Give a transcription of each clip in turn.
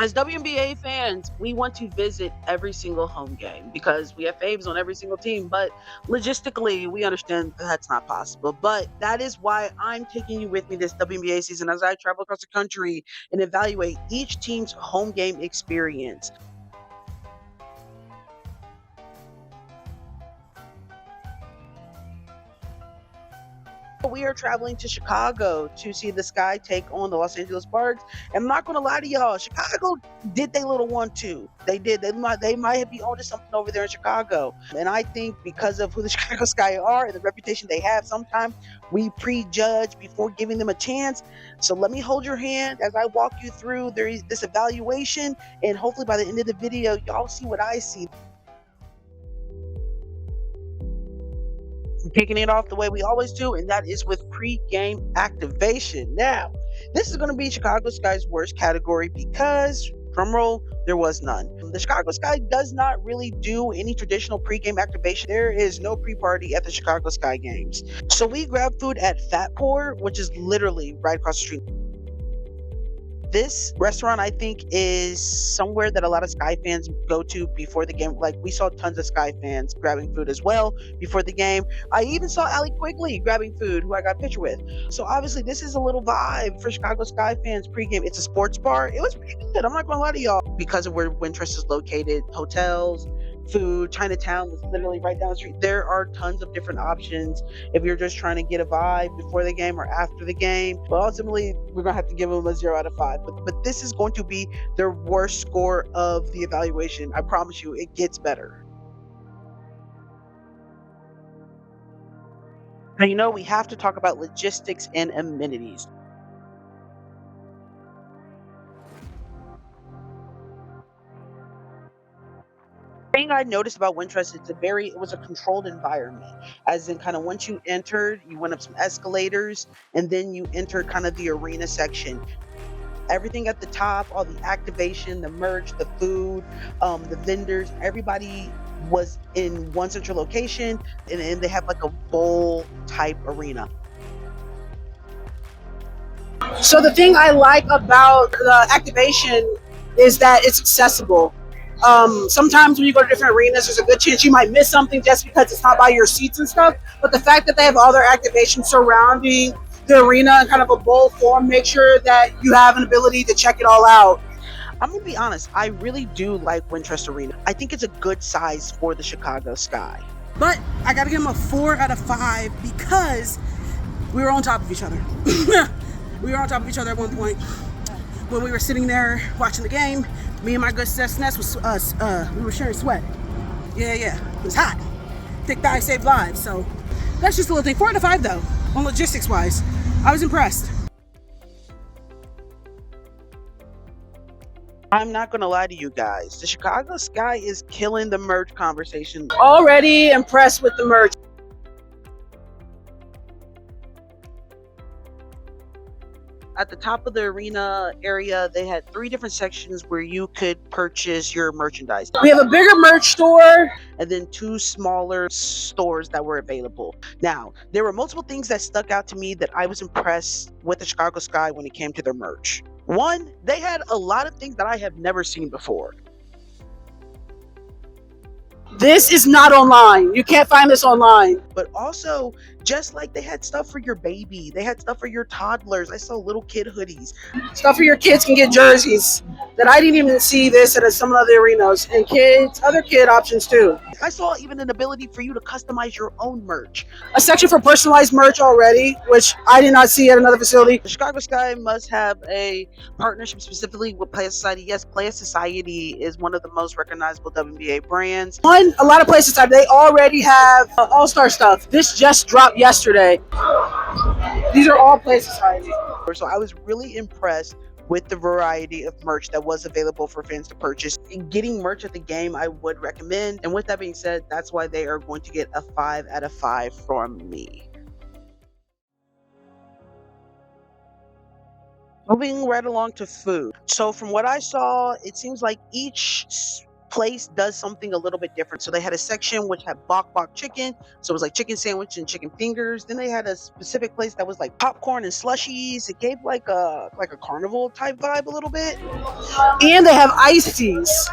As WNBA fans, we want to visit every single home game because we have faves on every single team. But logistically, we understand that's not possible. But that is why I'm taking you with me this WNBA season as I travel across the country and evaluate each team's home game experience. We are traveling to Chicago to see the Sky take on the Los Angeles Sparks. And I'm not going to lie to y'all, Chicago did their little 1-2. They did. They might be onto something over there in Chicago. And I think because of who the Chicago Sky are and the reputation they have, sometimes we prejudge before giving them a chance. So let me hold your hand as I walk you through this evaluation. And hopefully by the end of the video, y'all see what I see. Kicking it off the way we always do, and that is with pregame activation. Now, this is going to be Chicago Sky's worst category because, drumroll, there was none. The Chicago Sky does not really do any traditional pregame activation. There is no pre-party at the Chicago Sky games. So we grabbed food at Fat Pour, which is literally right across the street. This restaurant, I think, is somewhere that a lot of Sky fans go to before the game. Like, we saw tons of Sky fans grabbing food as well before the game. I even saw Allie Quigley grabbing food, who I got a picture with. So obviously, this is a little vibe for Chicago Sky fans pregame. It's a sports bar. It was pretty good. I'm not going to lie to y'all. Because of where Wintrust is located, hotels, food, Chinatown is literally right down the street. There are tons of different options if you're just trying to get a vibe before the game or after the game. But ultimately, we're going to have to give them a 0 out of 5. But this is going to be their worst score of the evaluation. I promise you, it gets better. Now, we have to talk about logistics and amenities. Thing I noticed about Wintrust, it was a controlled environment. As in, kind of once you entered, you went up some escalators, and then you entered kind of the arena section. Everything at the top, all the activation, the merch, the food, the vendors, everybody was in one central location, and they have like a bowl type arena. So the thing I like about the activation is that it's accessible. Sometimes when you go to different arenas, there's a good chance you might miss something just because it's not by your seats and stuff. But the fact that they have all their activation surrounding the arena in kind of a bowl form, make sure that you have an ability to check it all out. I'm going to be honest, I really do like Wintrust Arena. I think it's a good size for the Chicago Sky. But I got to give them a 4 out of 5 because we were on top of each other. We were on top of each other at one point when we were sitting there watching the game. Me and my good sis Ness we were sharing sweat. Yeah, it was hot. Thick thighs save lives. So that's just a little thing. 4 out of 5 though, on logistics wise. I was impressed. I'm not going to lie to you guys. The Chicago Sky is killing the merch conversation. Already impressed with the merch. At the top of the arena area, they had 3 different sections where you could purchase your merchandise. We have a bigger merch store. And then 2 smaller stores that were available. Now, there were multiple things that stuck out to me that I was impressed with the Chicago Sky when it came to their merch. One, they had a lot of things that I have never seen before. This is not online. You can't find this online. But also, just like they had stuff for your baby, they had stuff for your toddlers. I saw little kid hoodies. Stuff for your kids can get jerseys that I didn't even see this at some of the arenas. And other kid options too. I saw even an ability for you to customize your own merch. A section for personalized merch already, which I did not see at another facility. The Chicago Sky must have a partnership specifically with Playa Society. Yes, Playa Society is one of the most recognizable WNBA brands. A lot of places they already have all-star stuff. This just dropped yesterday. These are all Playa Society. So I was really impressed with the variety of merch that was available for fans to purchase. Getting merch at the game, I would recommend. And with that being said, that's why they are going to get a 5 out of 5 from me. Moving right along to food. So from what I saw, it seems like each place does something a little bit different. So they had a section which had bok chicken, so it was like chicken sandwich and chicken fingers. Then they had a specific place that was like popcorn and slushies. It gave like a carnival type vibe a little bit. And they have iced teas.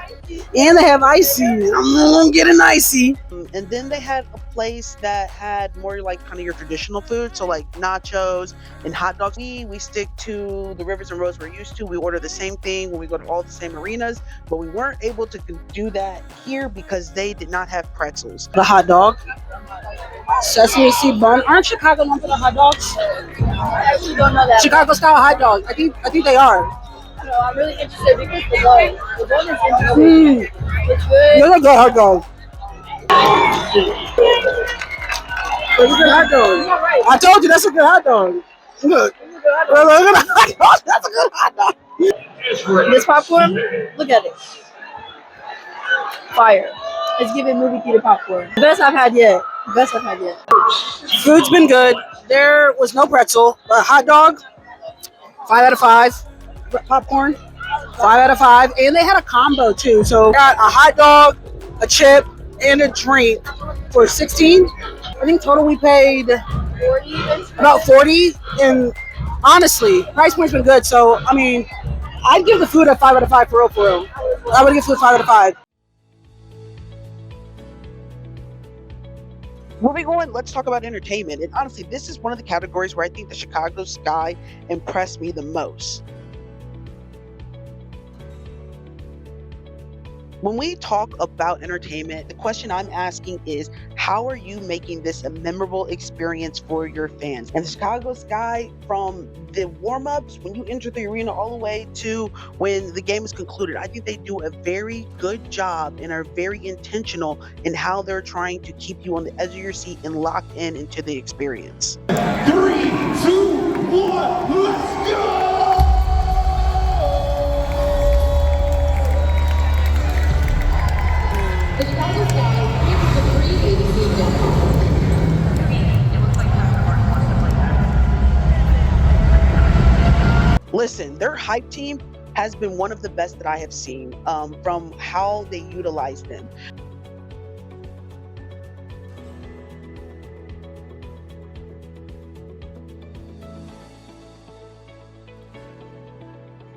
I'm getting icy. And then they had a place that had more like kind of your traditional food, so like nachos and hot dogs. We stick to the rivers and roads we're used to. We order the same thing when we go to all the same arenas, but we weren't able to do that here because they did not have pretzels. The hot dog, sesame seed bun. Aren't Chicago known for the hot dogs? I actually don't know that. Chicago style hot dog. I think they are. No, I'm really interested because the bone is interesting. It's good. They're a good hot dog. That's a good hot dog. I told you that's a good hot dog. Look. That's a good hot dog. This popcorn, look at it. Fire. It's giving movie theater popcorn. The best I've had yet. Food's been good. There was no pretzel, but hot dog, 5 out of 5. Popcorn, 5 out of 5. And they had a combo too. So we got a hot dog, a chip, and a drink for $16. I think total we paid about $40. And honestly, price point's been good. So I mean, I'd give the food a 5 out of 5 for real. I would give food 5 out of 5. Moving on, let's talk about entertainment. And honestly, this is one of the categories where I think the Chicago Sky impressed me the most. When we talk about entertainment, the question I'm asking is, how are you making this a memorable experience for your fans? And the Chicago Sky, from the warm-ups, when you enter the arena, all the way to when the game is concluded, I think they do a very good job and are very intentional in how they're trying to keep you on the edge of your seat and locked in into the experience. 3, 2, 1, let's go! Listen, their hype team has been one of the best that I have seen, from how they utilize them.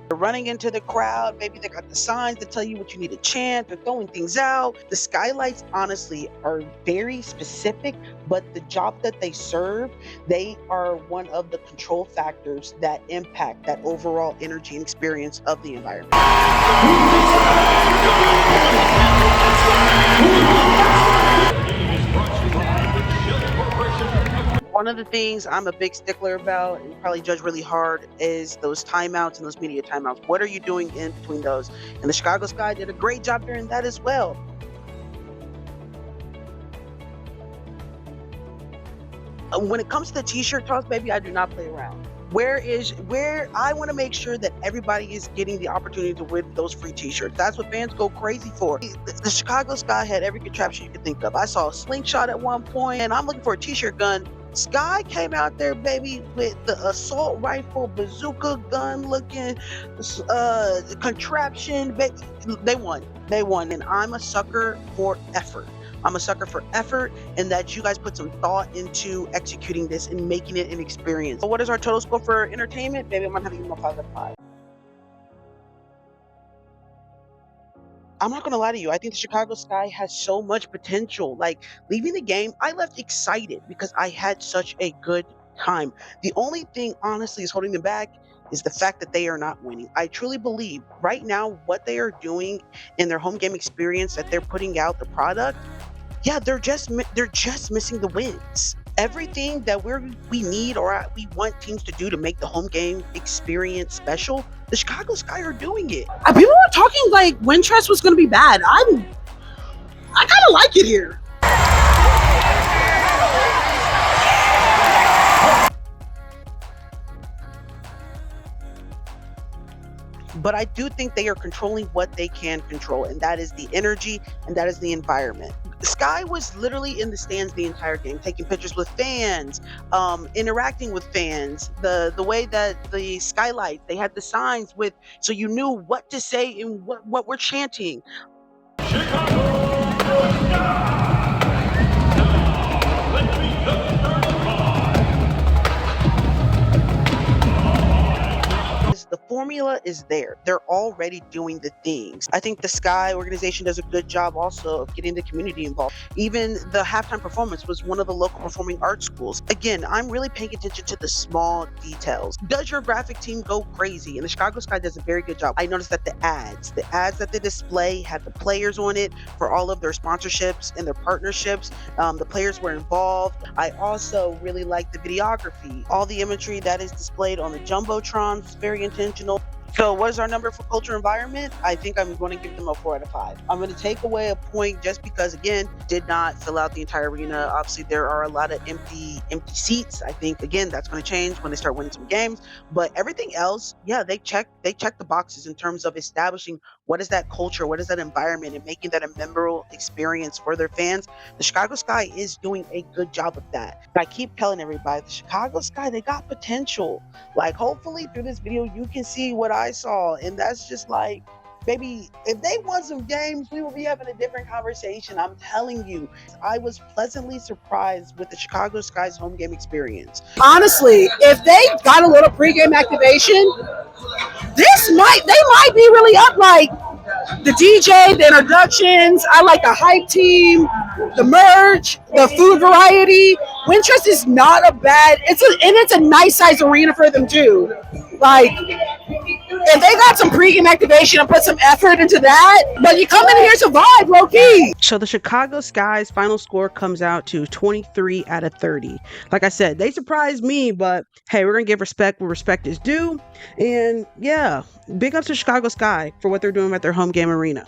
They're running into the crowd. Maybe they got the signs that tell you what you need to chant. They're throwing things out. The skylights, honestly, are very specific, but the job that they serve, they are one of the control factors that impact that overall energy and experience of the environment. One of the things I'm a big stickler about, and probably judge really hard, is those timeouts and those media timeouts. What are you doing in between those? And the Chicago Sky did a great job during that as well. When it comes to the t-shirt toss, baby, I do not play around. Where I want to make sure that everybody is getting the opportunity to win those free t-shirts. That's what fans go crazy for. The Chicago Sky had every contraption you could think of. I saw a slingshot at one point, and I'm looking for a t-shirt gun. Sky came out there, baby, with the assault rifle, bazooka gun looking contraption. They won. And I'm a sucker for effort. And that you guys put some thought into executing this and making it an experience. So what is our total score for entertainment? Baby, I'm gonna have to give them a 5 out of 5. I'm not gonna lie to you. I think the Chicago Sky has so much potential. Like, leaving the game, I left excited because I had such a good time. The only thing, honestly, is holding them back is the fact that they are not winning. I truly believe right now what they are doing in their home game experience, that they're putting out the product. Yeah, they're just missing the wins. Everything that we need or we want teams to do to make the home game experience special, the Chicago Sky are doing it. People were talking like Wintrust was going to be bad. I kind of like it here. But I do think they are controlling what they can control, and that is the energy and that is the environment. Sky was literally in the stands the entire game, taking pictures with fans, interacting with fans. The way that the skylight, they had the signs with, so you knew what to say and what we're chanting. The formula is there. They're already doing the things. I think the Sky organization does a good job also of getting the community involved. Even the halftime performance was one of the local performing arts schools. Again, I'm really paying attention to the small details. Does your graphic team go crazy? And the Chicago Sky does a very good job. I noticed that the ads that they display had the players on it for all of their sponsorships and their partnerships. The players were involved. I also really like the videography. All the imagery that is displayed on the Jumbotrons is very intentional. So what is our number for culture environment? I think I'm going to give them a 4 out of 5. I'm going to take away a point just because, again, did not fill out the entire arena. Obviously, there are a lot of empty seats. I think, again, that's going to change when they start winning some games. But everything else, yeah, they check the boxes in terms of establishing what is that culture, what is that environment, and making that a memorable experience for their fans. The Chicago Sky is doing a good job of that. I keep telling everybody, the Chicago Sky, they got potential. Like, hopefully through this video, you can see what I saw. And that's just like, baby, if they won some games, we will be having a different conversation. I'm telling you, I was pleasantly surprised with the Chicago Sky's home game experience. Honestly, if they got a little pregame activation, they might be really up. Like the DJ, the introductions, I like the hype team, the merch, the food variety. Wintrust is not a bad. It's a nice size arena for them too. Like if they got some pregame activation and put some effort into that, but you come in here to vibe, low key. So the Chicago Sky's final score comes out to 23 out of 30. Like I said, they surprised me, but hey, we're going to give respect where respect is due. And yeah, big ups to Chicago Sky for what they're doing at their home game arena.